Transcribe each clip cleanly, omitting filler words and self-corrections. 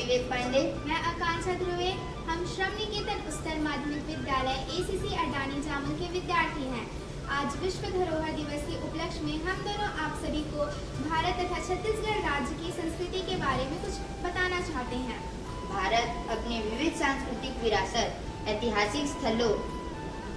विवेक पांडे। मैं आकांक्षा ध्रुवे। हम श्रम निकेतन उच्चतर माध्यमिक विद्यालय ACC अडानी जामुल के विद्यार्थी हैं। आज विश्व धरोहर दिवस के उपलक्ष्य में हम दोनों आप सभी को भारत तथा छत्तीसगढ़ राज्य की संस्कृति के बारे में कुछ बताना चाहते हैं। भारत अपनी विविध सांस्कृतिक विरासत, ऐतिहासिक स्थलों,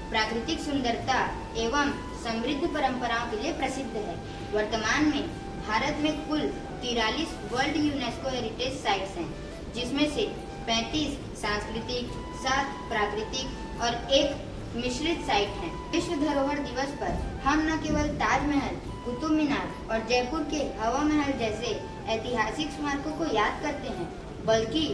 प्राकृतिक सुंदरता एवं समृद्ध परंपराओं के लिए प्रसिद्ध है। वर्तमान में भारत में कुल 43 वर्ल्ड यूनेस्को हेरिटेज साइट्स हैं, जिसमें से 35 सांस्कृतिक, 7 प्राकृतिक और 1 मिश्रित साइट हैं। विश्व धरोहर दिवस पर हम न केवल ताजमहल, कुतुब मीनार और जयपुर के हवा महल जैसे ऐतिहासिक स्मारकों को याद करते हैं, बल्कि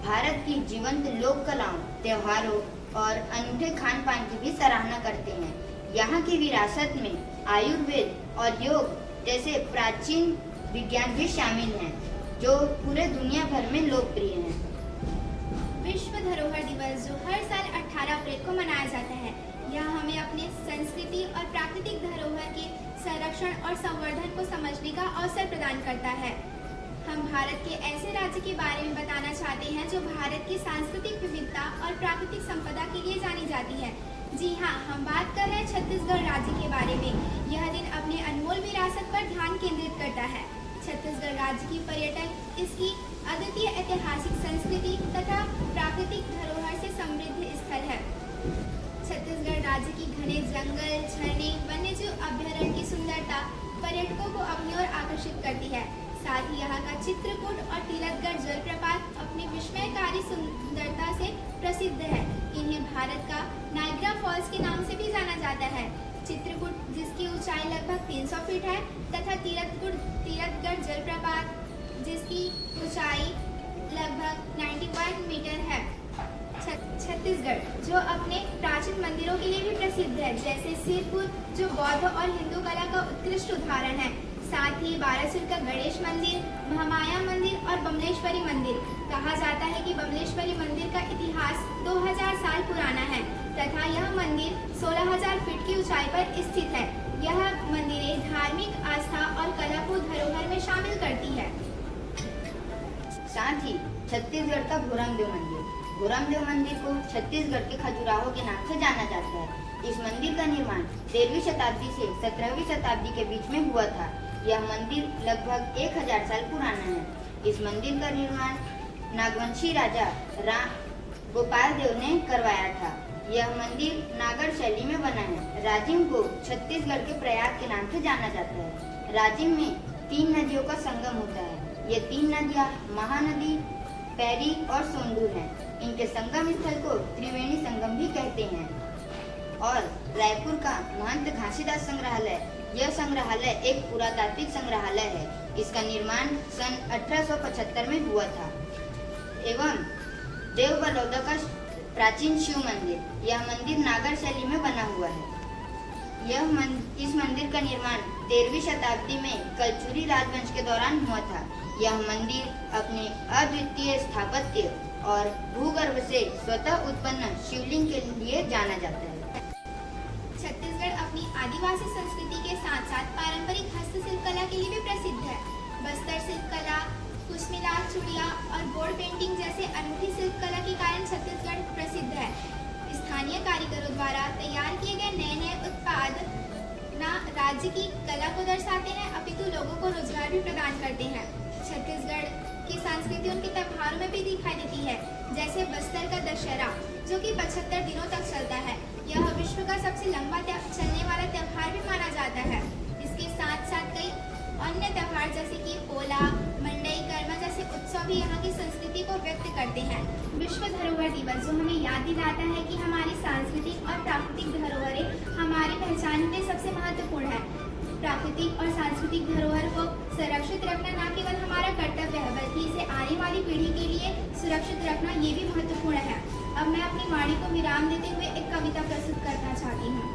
भारत की जीवंत लोक कलाओं, त्योहारों और अनूठे खान पान की भी सराहना करते हैं। यहाँ की विरासत में आयुर्वेद और योग जैसे प्राचीन विज्ञान भी शामिल हैं, जो पूरे दुनिया भर में लोकप्रिय हैं। विश्व धरोहर दिवस जो हर साल 18 अप्रैल को मनाया जाता है, यह हमें अपने संस्कृति और प्राकृतिक धरोहर के संरक्षण और संवर्धन को समझने का अवसर प्रदान करता है। हम भारत के ऐसे राज्य के बारे में बताना चाहते हैं जो भारत की सांस्कृतिक विविधता और प्राकृतिक संपदा के लिए जानी जाती है। जी हाँ, हम बात कर रहे हैं छत्तीसगढ़ राज्य के बारे में। यह दिन अपने अनमोल विरासत पर ध्यान केंद्रित करता है। छत्तीसगढ़ राज्य की पर्यटन इसकी अद्वितीय ऐतिहासिक संस्कृति तथा प्राकृतिक धरोहर से समृद्ध स्थल है। छत्तीसगढ़ राज्य की घने जंगल, झरने, वन्यजीव अभ्यारण्य की सुंदरता पर्यटकों को अपनी ओर आकर्षित करती है। साथ ही यहाँ का चित्रकूट और तिलकगढ़ जलप्रपात अपनी विस्मयकारी सुंदरता से प्रसिद्ध है। इन्हें भारत का नायग्रा फॉल्स के नाम से भी जाना जाता है। चित्रकूट, जिसकी ऊंचाई लगभग 300 फीट है, तथा तिलकगढ़ जलप्रपात, जिसकी ऊंचाई लगभग 91 मीटर है। छत्तीसगढ़ जो अपने प्राचीन मंदिरों के लिए भी प्रसिद्ध है, जैसे सिरपुर जो बौद्ध और हिंदू कला का उत्कृष्ट उदाहरण है। साथ ही बारासिर का गणेश मंदिर, महामाया मंदिर और बमलेश्वरी मंदिर। कहा जाता है कि बमलेश्वरी मंदिर का इतिहास 2000 साल पुराना है तथा यह मंदिर 16,000 फीट की ऊंचाई पर स्थित है। यह मंदिरें धार्मिक आस्था और कला को धरोहर में शामिल करती है। साथ ही छत्तीसगढ़ का भोरमदेव मंदिर को छत्तीसगढ़ के खजुराहो के नाम से जाना जाता है। इस मंदिर का निर्माण 13वीं शताब्दी से 17वीं शताब्दी के बीच में हुआ था। यह मंदिर लगभग 1000 साल पुराना है। इस मंदिर का निर्माण नागवंशी राजा राम गोपाल देव ने करवाया था। यह मंदिर नागर शैली में बना है। राजिम को छत्तीसगढ़ के प्रयाग के नाम से जाना जाता है। राजिम में 3 नदियों का संगम होता है। ये 3 नदियाँ महानदी, पैरी और सोंडूर हैं। इनके संगम स्थल को त्रिवेणी संगम भी कहते हैं। और रायपुर का महंत घासीदास संग्रहालय, यह संग्रहालय एक पुरातात्विक संग्रहालय है। इसका निर्माण सन 1875 में हुआ था। एवं देव बलौदा का प्राचीन शिव मंदिर, यह मंदिर नागर शैली में बना हुआ है। इस मंदिर का निर्माण 13वीं शताब्दी में कलचुरी राजवंश के दौरान हुआ था। यह मंदिर अपने अद्वितीय स्थापत्य और भूगर्भ से स्वतः उत्पन्न शिवलिंग के लिए जाना जाता है। छत्तीसगढ़ अपनी आदिवासी संस्कृति के साथ साथ पारंपरिक हस्तशिल्प कला के लिए भी प्रसिद्ध है। बस्तर शिल्प कला, कुशमिनार चूड़िया और बोर्ड पेंटिंग जैसे अनूठी शिल्प कला के कारण छत्तीसगढ़ प्रसिद्ध है। स्थानीय कारीगरों द्वारा तैयार किए गए नए उत्पाद न राज्य की कला को दर्शाते हैं, अपितु लोगों को रोजगार भी प्रदान करते हैं। छत्तीसगढ़ की संस्कृति उनके त्योहारों में भी दिखाई देती है, जैसे बस्तर का दशहरा जो कि 75 दिनों तक चलता है। यह विश्व का सबसे लंबा चलने वाला त्योहार भी माना जाता है। इसके साथ साथ कई अन्य त्योहार जैसे कि पोला, मंडई, कर्मा जैसे उत्सव भी यहाँ की संस्कृति को व्यक्त करते हैं। विश्व धरोहर दिवस जो हमें याद दिलाता है कि हमारी सांस्कृतिक और प्राकृतिक धरोहरें हमारी पहचान में सबसे महत्वपूर्ण है। प्राकृतिक और सांस्कृतिक धरोहर को सुरक्षित रखना न केवल हमारा कर्तव्य है, बल्कि इसे आने वाली पीढ़ी के लिए सुरक्षित रखना ये भी महत्वपूर्ण है। अब मैं अपनी वाणी को विराम देते हुए एक कविता प्रस्तुत करना चाहती हूँ।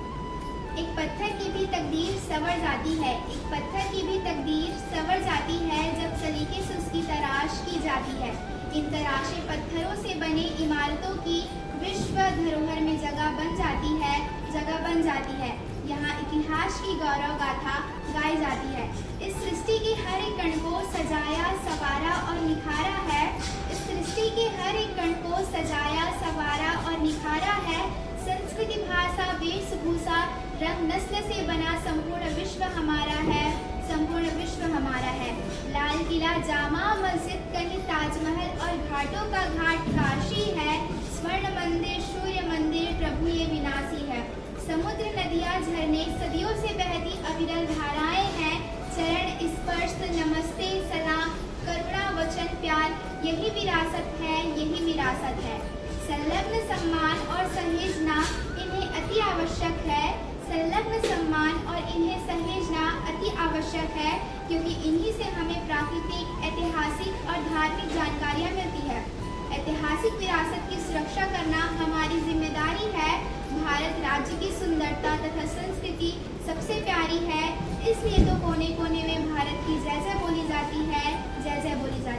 एक पत्थर की भी तकदीर संवर जाती है, एक पत्थर की भी तकदीर संवर जाती है, जब सलीके से उसकी तराश की जाती है। इन तराशे पत्थरों से बने इमारतों की विश्व धरोहर में जगह बन जाती है। यहाँ इतिहास की गौरव गाथा गाई जाती है। इस सृष्टि की हर एक कण को सजाया, संवारा और निखारा है। इस सृष्टि हर एक कण को सजाया, संवारा और निखारा है। संस्कृति, भाषा, वेशभूषा, रंग, नस्ल से बना संपूर्ण विश्व हमारा है, संपूर्ण विश्व हमारा है। लाल किला, जामा मस्जिद, कहीं ताजमहल और घाटों का घाट काशी है। स्वर्ण मंदिर, सूर्य मंदिर, प्रभु ये विनाशी है। समुद्र, नदियाँ, झरने, सदियों से बहती अविरल धाराएं हैं। चरण स्पर्श, नमस्ते, सलाम, करुणा, वचन, प्यार, यही विरासत है, यही विरासत है। संलग्न सम्मान और सहेजना इन्हें अति आवश्यक है। संलग्न सम्मान और इन्हें सहेजना अति आवश्यक है, क्योंकि इन्हीं से हमें प्राकृतिक, ऐतिहासिक और धार्मिक जानकारियाँ मिलती है। ऐतिहासिक विरासत की सुरक्षा करना हमारी जिम्मेदारी है। भारत राज्य की सुंदरता तथा संस्कृति सबसे प्यारी है, इसलिए तो कोने कोने में भारत की जय जय बोली जाती है, जय जय बोली जाती है।